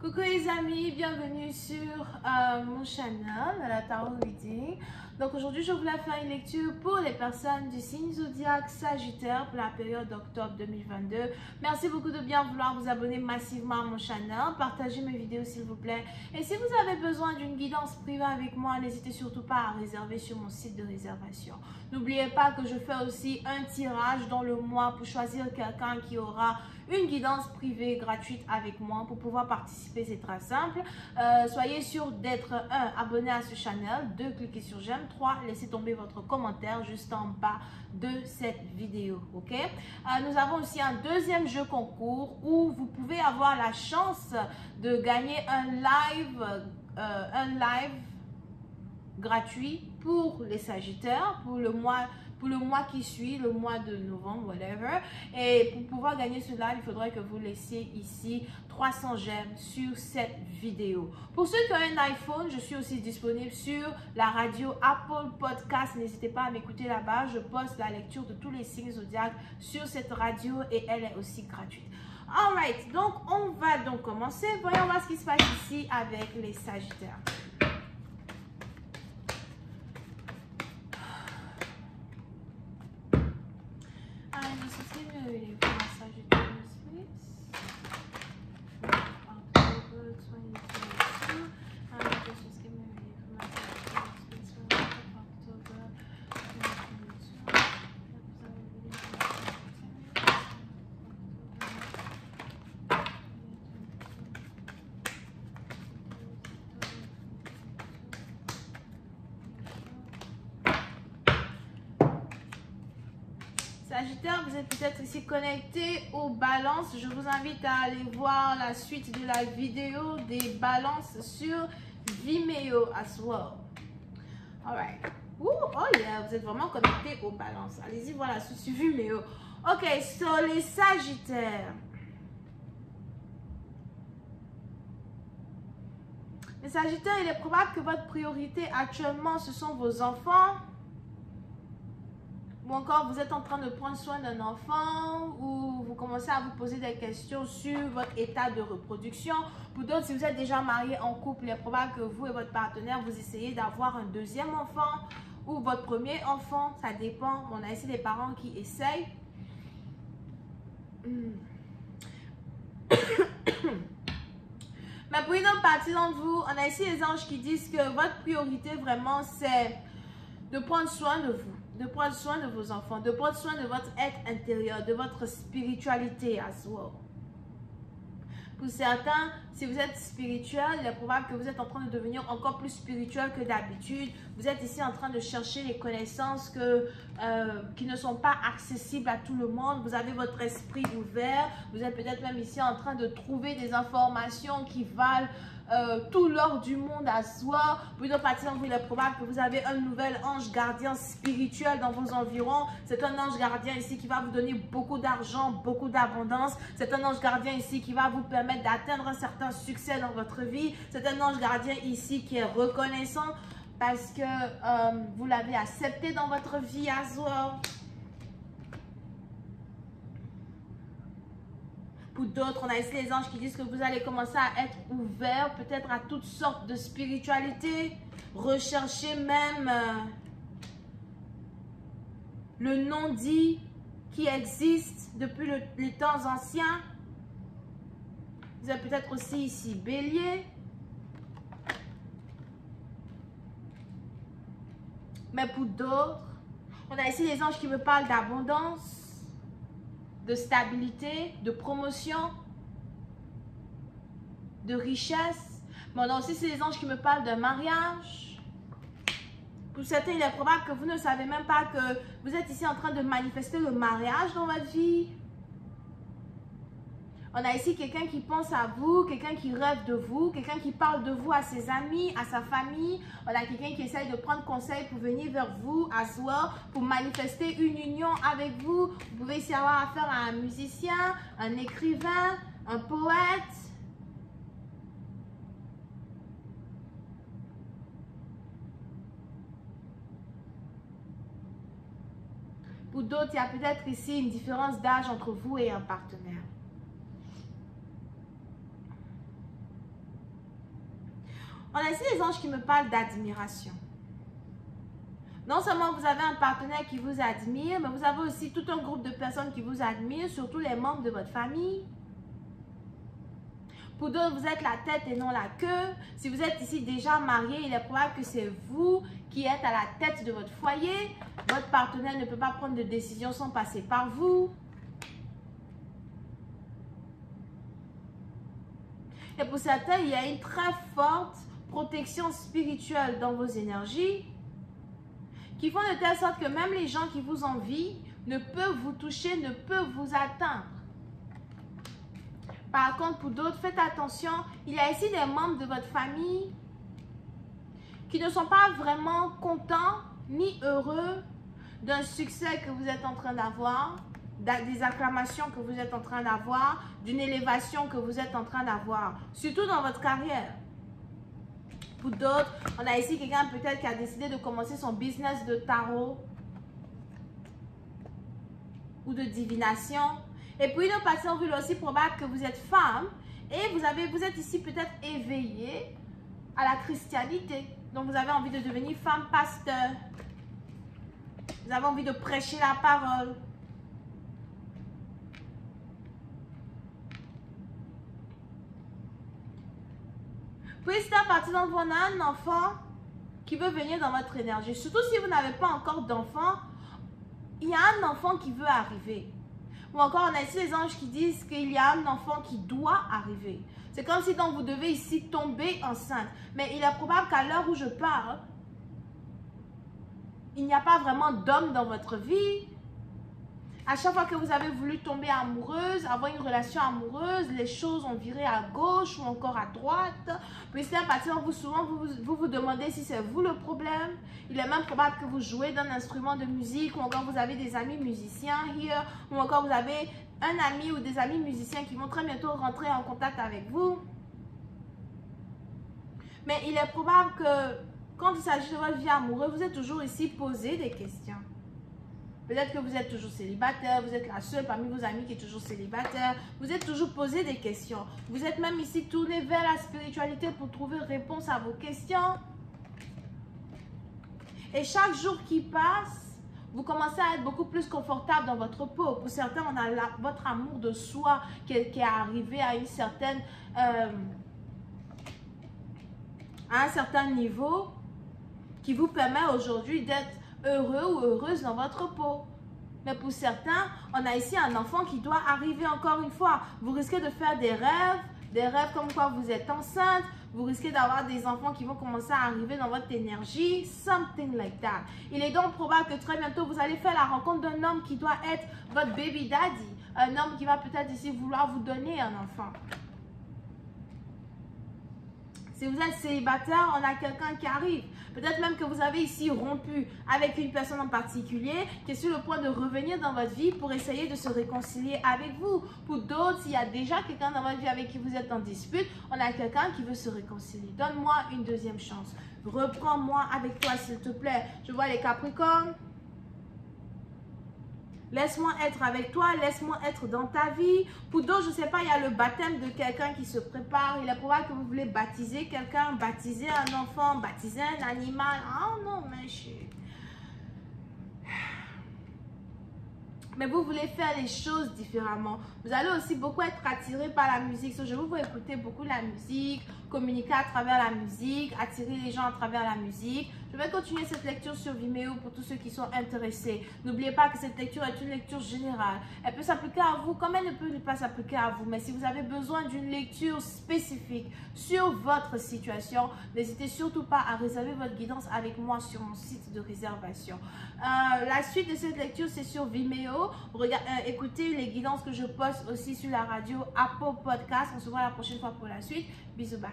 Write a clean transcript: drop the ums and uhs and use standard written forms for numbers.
Coucou les amis, bienvenue sur mon channel, la Tarot Reading. Donc aujourd'hui, je voulais faire une lecture pour les personnes du signe zodiaque Sagittaire pour la période d'octobre 2022. Merci beaucoup de bien vouloir vous abonner massivement à mon channel, partagez mes vidéos s'il vous plaît. Et si vous avez besoin d'une guidance privée avec moi, n'hésitez surtout pas à réserver sur mon site de réservation. N'oubliez pas que je fais aussi un tirage dans le mois pour choisir quelqu'un qui aura une guidance privée gratuite avec moi pour pouvoir participer. C'est très simple. Soyez sûr d'être 1 abonné à ce channel, 2 cliquez sur j'aime, 3 laissez tomber votre commentaire juste en bas de cette vidéo. Ok, nous avons aussi un deuxième jeu concours où vous pouvez avoir la chance de gagner un live gratuit pour les Sagittaires pour le mois qui suit, le mois de novembre, whatever. Et pour pouvoir gagner cela, il faudrait que vous laissiez ici 300 j'aime sur cette vidéo. Pour ceux qui ont un iPhone, je suis aussi disponible sur la radio Apple Podcast. N'hésitez pas à m'écouter là-bas. Je poste la lecture de tous les signes zodiaques sur cette radio et elle est aussi gratuite. Alright, donc on va donc commencer. Voyons voir ce qui se passe ici avec les Sagittaires. Sagittaire, vous êtes peut-être ici connecté aux balances. Je vous invite à aller voir la suite de la vidéo des balances sur Vimeo as well. Alright. Oh yeah, vous êtes vraiment connecté aux balances. Allez-y, voilà, sur Vimeo. Ok, so les Sagittaires. Les Sagittaires, il est probable que votre priorité actuellement, ce sont vos enfants. Ou encore, vous êtes en train de prendre soin d'un enfant ou vous commencez à vous poser des questions sur votre état de reproduction. Pour d'autres, si vous êtes déjà marié en couple, il est probable que vous et votre partenaire, vous essayez d'avoir un deuxième enfant ou votre premier enfant. Ça dépend. On a ici des parents qui essayent. Mais pour une autre partie d'entre vous, on a ici les anges qui disent que votre priorité vraiment, c'est de prendre soin de vous. De prendre soin de vos enfants, de prendre soin de votre être intérieur, de votre spiritualité as well. Pour certains, si vous êtes spirituel, il est probable que vous êtes en train de devenir encore plus spirituel que d'habitude. Vous êtes ici en train de chercher les connaissances qui ne sont pas accessibles à tout le monde. Vous avez votre esprit ouvert. Vous êtes peut-être même ici en train de trouver des informations qui valent tout l'or du monde à soi. Pour une autre partie d'entre vous, il est probable que vous avez un nouvel ange gardien spirituel dans vos environs. C'est un ange gardien ici qui va vous donner beaucoup d'argent, beaucoup d'abondance. C'est un ange gardien ici qui va vous permettre d'atteindre un certain succès dans votre vie. C'est un ange gardien ici qui est reconnaissant parce que vous l'avez accepté dans votre vie as well. Pour d'autres, on a ici les anges qui disent que vous allez commencer à être ouvert peut-être à toutes sortes de spiritualité. Rechercher même le non-dit qui existe depuis les temps anciens. Vous êtes peut-être aussi ici Bélier. Mais pour d'autres, on a ici les anges qui me parlent d'abondance, de stabilité, de promotion, de richesse. Mais on a aussi ces anges qui me parlent d'un mariage. Pour certains, il est probable que vous ne savez même pas que vous êtes ici en train de manifester le mariage dans votre vie. On a ici quelqu'un qui pense à vous, quelqu'un qui rêve de vous, quelqu'un qui parle de vous à ses amis, à sa famille. On a quelqu'un qui essaye de prendre conseil pour venir vers vous, as well, pour manifester une union avec vous. Vous pouvez ici avoir affaire à un musicien, un écrivain, un poète. Pour d'autres, il y a peut-être ici une différence d'âge entre vous et un partenaire. On a ici les anges qui me parlent d'admiration. Non seulement vous avez un partenaire qui vous admire, mais vous avez aussi tout un groupe de personnes qui vous admirent, surtout les membres de votre famille. Pour d'autres, vous êtes la tête et non la queue. Si vous êtes ici déjà marié, il est probable que c'est vous qui êtes à la tête de votre foyer. Votre partenaire ne peut pas prendre de décision sans passer par vous. Et pour certains, il y a une très forte protection spirituelle dans vos énergies qui font de telle sorte que même les gens qui vous envient ne peuvent vous toucher, ne peuvent vous atteindre. Par contre, pour d'autres, faites attention, il y a ici des membres de votre famille qui ne sont pas vraiment contents ni heureux d'un succès que vous êtes en train d'avoir, des acclamations que vous êtes en train d'avoir, d'une élévation que vous êtes en train d'avoir, surtout dans votre carrière. Pour d'autres, on a ici quelqu'un peut-être qui a décidé de commencer son business de tarot ou de divination. Et pour une autre personne, il est aussi probable que vous êtes femme et vous êtes ici peut-être éveillé à la christianité. Donc, vous avez envie de devenir femme pasteur. Vous avez envie de prêcher la parole. Puis, c'est à partir d'entre vous, on a un enfant qui veut venir dans votre énergie. Surtout si vous n'avez pas encore d'enfant, il y a un enfant qui veut arriver. Ou encore, on a ici les anges qui disent qu'il y a un enfant qui doit arriver. C'est comme si donc vous devez ici tomber enceinte. Mais il est probable qu'à l'heure où je parle, il n'y a pas vraiment d'homme dans votre vie. À chaque fois que vous avez voulu tomber amoureuse, avoir une relation amoureuse, les choses ont viré à gauche ou encore à droite. Puis c'est à partir de vous, souvent, vous demandez si c'est vous le problème. Il est même probable que vous jouez d'un instrument de musique ou encore vous avez des amis musiciens here, ou encore vous avez un ami ou des amis musiciens qui vont très bientôt rentrer en contact avec vous. Mais il est probable que quand il s'agit de votre vie amoureuse, vous êtes toujours ici posé des questions. Peut-être que vous êtes toujours célibataire, vous êtes la seule parmi vos amis qui est toujours célibataire. Vous êtes toujours posé des questions. Vous êtes même ici tourné vers la spiritualité pour trouver réponse à vos questions. Et chaque jour qui passe, vous commencez à être beaucoup plus confortable dans votre peau. Pour certains, on a votre amour de soi qui est arrivé à un certain niveau qui vous permet aujourd'hui d'être heureux ou heureuse dans votre peau. Mais pour certains, on a ici un enfant qui doit arriver encore une fois. Vous risquez de faire des rêves comme quoi vous êtes enceinte. Vous risquez d'avoir des enfants qui vont commencer à arriver dans votre énergie. Something like that. Il est donc probable que très bientôt, vous allez faire la rencontre d'un homme qui doit être votre baby daddy. Un homme qui va peut-être ici vouloir vous donner un enfant. Si vous êtes célibataire, on a quelqu'un qui arrive. Peut-être même que vous avez ici rompu avec une personne en particulier qui est sur le point de revenir dans votre vie pour essayer de se réconcilier avec vous. Pour d'autres, s'il y a déjà quelqu'un dans votre vie avec qui vous êtes en dispute, on a quelqu'un qui veut se réconcilier. Donne-moi une deuxième chance. Reprends-moi avec toi, s'il te plaît. Je vois les Capricornes. Laisse-moi être avec toi, laisse-moi être dans ta vie. Pour d'autres, je ne sais pas, il y a le baptême de quelqu'un qui se prépare. Il est probable que vous voulez baptiser quelqu'un, baptiser un enfant, baptiser un animal. Oh non, mais mais vous voulez faire les choses différemment. Vous allez aussi beaucoup être attiré par la musique. Je vais vous écouter beaucoup la musique, communiquer à travers la musique, attirer les gens à travers la musique. Je vais continuer cette lecture sur Vimeo pour tous ceux qui sont intéressés. N'oubliez pas que cette lecture est une lecture générale. Elle peut s'appliquer à vous comme elle ne peut pas s'appliquer à vous. Mais si vous avez besoin d'une lecture spécifique sur votre situation, n'hésitez surtout pas à réserver votre guidance avec moi sur mon site de réservation. La suite de cette lecture, c'est sur Vimeo. Écoutez les guidances que je poste aussi sur la radio Apple Podcast. On se voit la prochaine fois pour la suite. Bisous, bye.